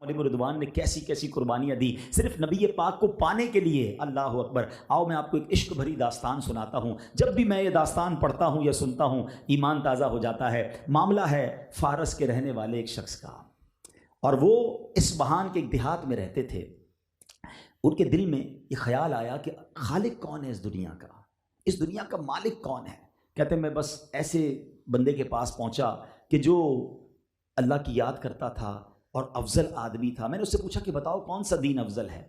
علیہ رضوان نے کیسی کیسی قربانیاں دی صرف نبی پاک کو پانے کے لیے۔ اللہ اکبر۔ آؤ میں آپ کو ایک عشق بھری داستان سناتا ہوں، جب بھی میں یہ داستان پڑھتا ہوں یا سنتا ہوں ایمان تازہ ہو جاتا ہے۔ معاملہ ہے فارس کے رہنے والے ایک شخص کا، اور وہ اصفہان کے ایک دیہات میں رہتے تھے۔ ان کے دل میں یہ خیال آیا کہ خالق کون ہے اس دنیا کا، اس دنیا کا مالک کون ہے۔ کہتے ہیں میں بس ایسے بندے کے پاس پہنچا کہ جو اللہ کی یاد کرتا تھا اور افضل آدمی تھا۔ میں نے اس سے پوچھا کہ بتاؤ کون سا دین افضل ہے؟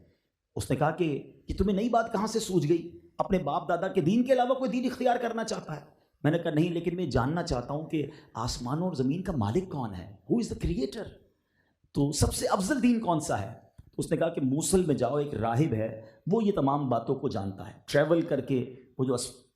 اس نے کہا کہ تمہیں نئی بات کہاں سے سوجھ گئی، اپنے باپ دادا کے دین کے علاوہ کوئی دین اختیار کرنا چاہتا ہے؟ میں نے کہا نہیں، لیکن میں جاننا چاہتا ہوں کہ آسمانوں اور زمین کا مالک کون ہے، ہو از دا کریٹر، تو سب سے افضل دین کون سا ہے؟ تو اس نے کہا کہ موصل میں جاؤ، ایک راہب ہے، وہ یہ تمام باتوں کو جانتا ہے۔ ٹریول کر کے وہ جو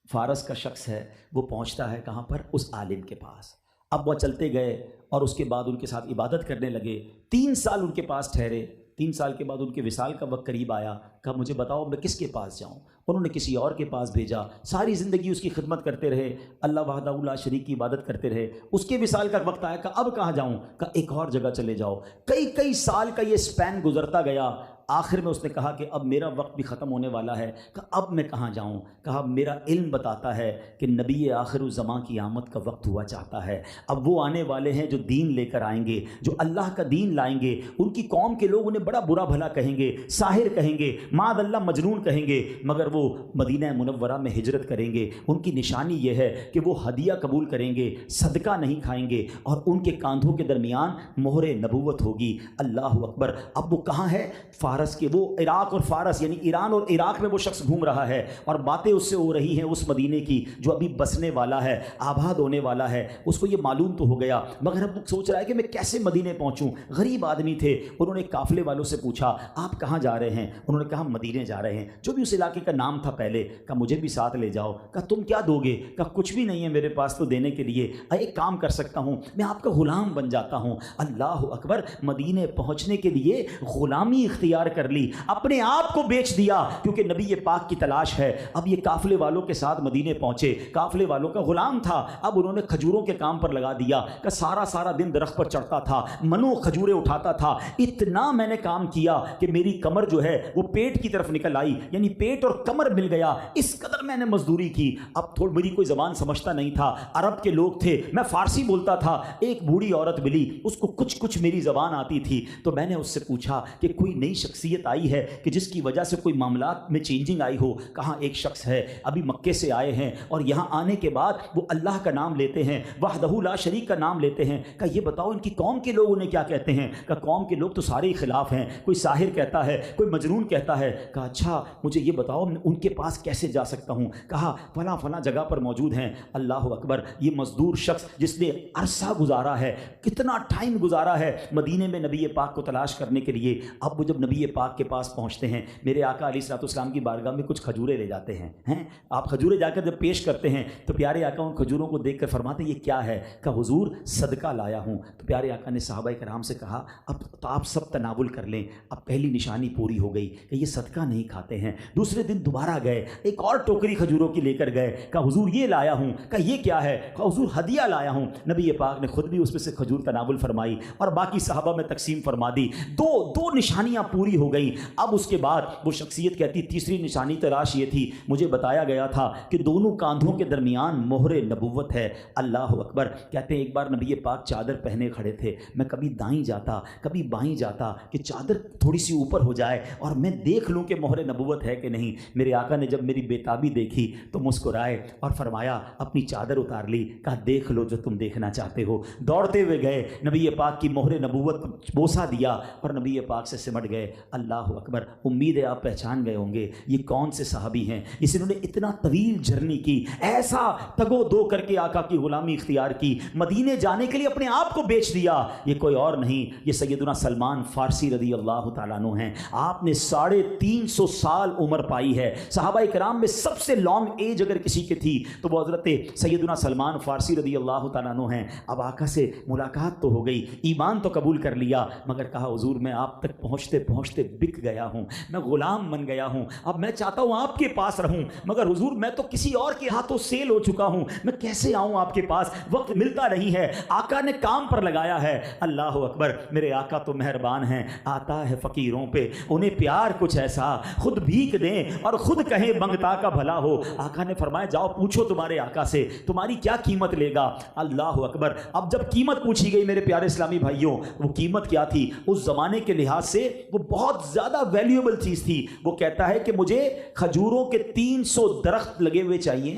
فارس کا شخص ہے وہ پہنچتا ہے کہاں پر؟ اس عالم کے پاس۔ اب وہ چلتے گئے اور اس کے بعد ان کے ساتھ عبادت کرنے لگے۔ 3 سال ان کے پاس ٹھہرے۔ 3 سال کے بعد ان کے وصال کا وقت قریب آیا۔ کہا مجھے بتاؤ میں کس کے پاس جاؤں؟ انہوں نے کسی اور کے پاس بھیجا۔ ساری زندگی اس کی خدمت کرتے رہے، اللہ وحدہ لا شریک کی عبادت کرتے رہے۔ اس کے وصال کا وقت آیا، کہا اب کہاں جاؤں؟ کہا ایک اور جگہ چلے جاؤ۔ کئی سال کا یہ سپین گزرتا گیا۔ آخر میں اس نے کہا کہ اب میرا وقت بھی ختم ہونے والا ہے۔ کہا اب میں کہاں جاؤں؟ کہا میرا علم بتاتا ہے کہ نبی آخر الزمان کی آمد کا وقت ہوا چاہتا ہے۔ اب وہ آنے والے ہیں جو دین لے کر آئیں گے، جو اللہ کا دین لائیں گے۔ ان کی قوم کے لوگ انہیں بڑا برا بھلا کہیں گے، ساحر کہیں گے، معاذ اللہ مجنون کہیں گے، مگر وہ مدینہ منورہ میں ہجرت کریں گے۔ ان کی نشانی یہ ہے کہ وہ ہدیہ قبول کریں گے، صدقہ نہیں کھائیں گے، اور ان کے کاندھوں کے درمیان مہر نبوت ہوگی۔ اللہ اکبر۔ اب وہ کہاں ہے؟ فارس کے، وہ عراق اور فارس یعنی ایران اور عراق میں وہ شخص گھوم رہا ہے، اور باتیں اس سے ہو رہی ہیں اس مدینے کی جو ابھی بسنے والا ہے، آباد ہونے والا ہے۔ اس کو یہ معلوم تو ہو گیا، مگر اب وہ سوچ رہا ہے کہ میں کیسے مدینے پہنچوں۔ غریب آدمی تھے۔ انہوں نے قافلے والوں سے پوچھا آپ کہاں جا رہے ہیں؟ انہوں نے کہا مدینے جا رہے ہیں۔ جو بھی اس علاقے کا نام تھا پہلے، کہا مجھے بھی ساتھ لے جاؤ۔ کہا تم کیا دو گے؟ کہا کچھ بھی نہیں ہے میرے پاس تو دینے کے لیے، ایک کام کر سکتا ہوں، میں آپ کا غلام بن جاتا ہوں۔ اللہ اکبر۔ مدینے پہنچنے کے لیے غلامی اختیار کر لی، اپنے آپ کو بیچ دیا، کیونکہ نبی پاک کی تلاش ہے۔ اب یہ قافلے والوں کے ساتھ مدینے پہنچے۔ قافلے والوں کا غلام تھا، اب انہوں نے کھجوروں کے کام پر لگا دیا کہ سارا دن درخت پر چڑھتا تھا، منو کھجوریں اٹھاتا تھا۔ اتنا میں نے کام کیا کہ میری کمر جو ہے وہ پیٹ کی طرف نکل آئی، یعنی پیٹ اور کمر مل گیا، اس قدر میں نے مزدوری کی۔ اب تھوڑی میری کوئی زبان سمجھتا نہیں تھا، عرب کے لوگ تھے، میں فارسی بولتا تھا۔ ایک بوڑھی عورت ملی، اس کو کچھ میری زبان آتی تھی، تو میں نے اس سے پوچھا کہ کوئی نئی شخصیت آئی ہے کہ جس کی وجہ سے کوئی معاملات میں چینجنگ آئی ہو؟ کہاں ایک شخص ہے، ابھی مکے سے آئے ہیں، اور یہاں آنے کے بعد وہ اللہ کا نام لیتے ہیں، وحدہ لا شریک کا نام لیتے ہیں۔ کہا یہ بتاؤ ان کی قوم کے لوگ انہیں کیا کہتے ہیں؟ کہا قوم کے لوگ تو سارے ہی خلاف ہیں، کوئی ساحر کہتا ہے، کوئی مجنون کہتا ہے۔ کہا اچھا مجھے یہ بتاؤ میں ان کے پاس کیسے جا سکتا ہوں؟ کہا فلاں جگہ پر موجود ہیں۔ اللہ اکبر۔ یہ مزدور شخص جس نے عرصہ گزارا ہے، کتنا ٹائم گزارا ہے مدینے میں نبی پاک کو تلاش کرنے کے لیے، اب وہ جب نبی پاک کے پاس پہنچتے ہیں، میرے آقا علیہ الصلوۃ والسلام کی بارگاہ میں کچھ کھجوریں لے جاتے ہیں۔ آپ کھجوریں جا کر جب پیش کرتے ہیں تو پیارے آقا ان کھجوروں کو دیکھ کر فرماتے ہیں یہ کیا ہے؟ کہا حضور صدقہ لایا ہوں۔ تو پیارے آقا نے صحابہ کرام سے کہا اب تو آپ سب تناول کر لیں، اب پہلی نشانی پوری ہو گئی کہ یہ صدقہ نہیں کھاتے ہیں۔ دوسرے دن دوبارہ گئے، ایک اور ٹوکری کھجوروں کی لے کر گئے، کہا حضور یہ لایا ہوں۔ کہا یہ کیا ہے؟ کہا حضور ہدیہ لایا ہوں۔ نبی پاک نے خود بھی اس میں سے کھجور تناول فرمائی اور باقی صحابہ میں تقسیم فرما دی۔ دو نشانیاں پوری ہو گئیں۔ اب اس کے بعد وہ شخصیت کہتی تیسری نشانی تلاش یہ تھی، مجھے بتایا گیا تھا کہ دونوں کاندھوں کے درمیان مہر نبوت ہے۔ اللہ اکبر۔ کہتے ہیں ایک بار نبی پاک چادر پہنے کھڑے تھے، میں کبھی دائیں جاتا کبھی بائیں جاتا کہ چادر تھوڑی سی اوپر ہو جائے اور میں دیکھ لوں کہ مہر نبوت ہے کہ نہیں۔ میرے آقا نے جب میری بےتابی دیکھی تو مسکرائے اور فرمایا اپنی چادر اتار لی، کہا دیکھ لو جو تم دیکھنا چاہتے ہو۔ دوڑتے ہوئے گئے، نبی پاک کی مہر نبوت بوسہ دیا اور نبی پاک سے سمٹ گئے۔ اللہ اکبر۔ امید ہے آپ پہچان گئے ہوں گے یہ کون سے صحابی ہیں جس انہوں نے اتنا طویل جرنی کی، ایسا تگو دو کر کے آقا کی غلامی اختیار کی، مدینے جانے کے لیے اپنے آپ کو بیچ دیا۔ یہ کوئی اور نہیں، یہ سیدنا سلمان فارسی رضی اللہ تعالیٰ عنہ ہیں۔ آپ نے 350 سال عمر پائی ہے۔ صحابہ کرام میں سب سے لانگ ایج اگر کسی کی تھی تو وہ حضرت سیدنا سلمان فارسی رضی اللہ تعالیٰ عنہ ہیں۔ اب آقا سے ملاقات تو ہو گئی، ایمان تو قبول کر لیا، مگر کہا حضور میں آپ تک پہنچتے پہنچتے بک گیا ہوں، میں غلام بن گیا ہوں، اب میں چاہتا ہوں آپ کے پاس رہوں، مگر حضور میں تو کسی اور کے ہاتھوں سیل ہو چکا ہوں، میں کیسے آؤں آپ کے پاس، وقت ملتا نہیں ہے، آقا نے کام پر لگایا ہے۔ اللہ اکبر، میرے آقا تو مہربان ہیں، آتا ہے فقیروں پہ، انہیں پیار کچھ ایسا، خود بھیک دیں اور خود کہیں منگتا کا بھلا ہو۔ آقا نے فرمایا جاؤ پوچھو تمہارے آقا سے تمہاری کیا قیمت لے گا۔ اللہ اکبر، اب جب قیمت پوچھی گئی میرے پیارے اسلامی بھائیوں، وہ قیمت کیا تھی؟ اس زمانے کے لحاظ سے وہ بہت زیادہ ویلیوبل چیز تھی۔ وہ کہتا ہے کہ مجھے کھجوروں کے 300 درخت لگے ہوئے چاہیے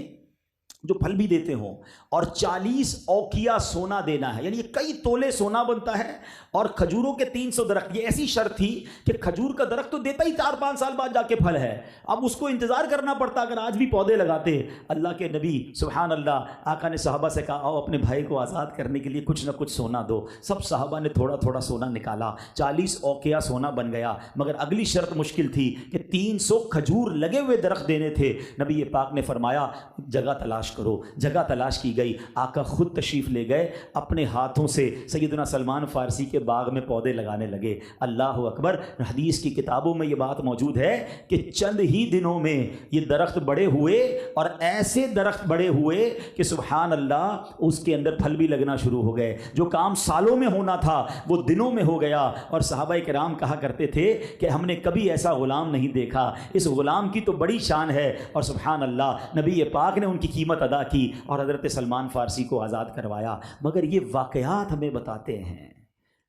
جو پھل بھی دیتے ہوں، اور 40 اوقیہ سونا دینا ہے، یعنی یہ کئی تولے سونا بنتا ہے، اور کھجوروں کے 300 درخت۔ یہ ایسی شرط تھی کہ کھجور کا درخت تو دیتا ہی 4-5 سال بعد جا کے پھل ہے، اب اس کو انتظار کرنا پڑتا اگر آج بھی پودے لگاتے۔ اللہ کے نبی سبحان اللہ، آقا نے صحابہ سے کہا آؤ اپنے بھائی کو آزاد کرنے کے لیے کچھ نہ کچھ سونا دو۔ سب صحابہ نے تھوڑا تھوڑا سونا نکالا، 40 اوقیہ سونا بن گیا، مگر اگلی شرط مشکل تھی کہ 300 کھجور لگے ہوئے درخت دینے تھے۔ نبی پاک نے فرمایا جگہ تلاش کرو، جگہ تلاش کی گئی، آقا خود تشریف لے گئے، اپنے ہاتھوں سے سیدنا سلمان فارسی کے باغ میں پودے لگانے لگے۔ اللہ اکبر، حدیث کی کتابوں میں یہ بات موجود ہے کہ چند ہی دنوں میں یہ درخت بڑے ہوئے، اور ایسے درخت بڑے ہوئے کہ سبحان اللہ اس کے اندر پھل بھی لگنا شروع ہو گئے۔ جو کام سالوں میں ہونا تھا وہ دنوں میں ہو گیا، اور صحابہ کرام کہا کرتے تھے کہ ہم نے کبھی ایسا غلام نہیں دیکھا، اس غلام کی تو بڑی شان ہے۔ اور سبحان اللہ، نبی پاک نے ان کی قیمت ادا کی اور حضرت سلمان فارسی کو آزاد کروایا۔ مگر یہ واقعات ہمیں بتاتے ہیں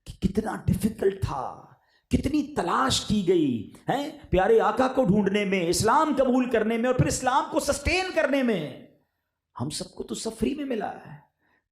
کہ کتنا ڈیفیکلٹ تھا، کتنی تلاش کی گئی ہے پیارے آقا کو ڈھونڈنے میں، اسلام قبول کرنے میں، اور پھر اسلام کو سسٹین کرنے میں۔ ہم سب کو تو سب فری میں ملا ہے۔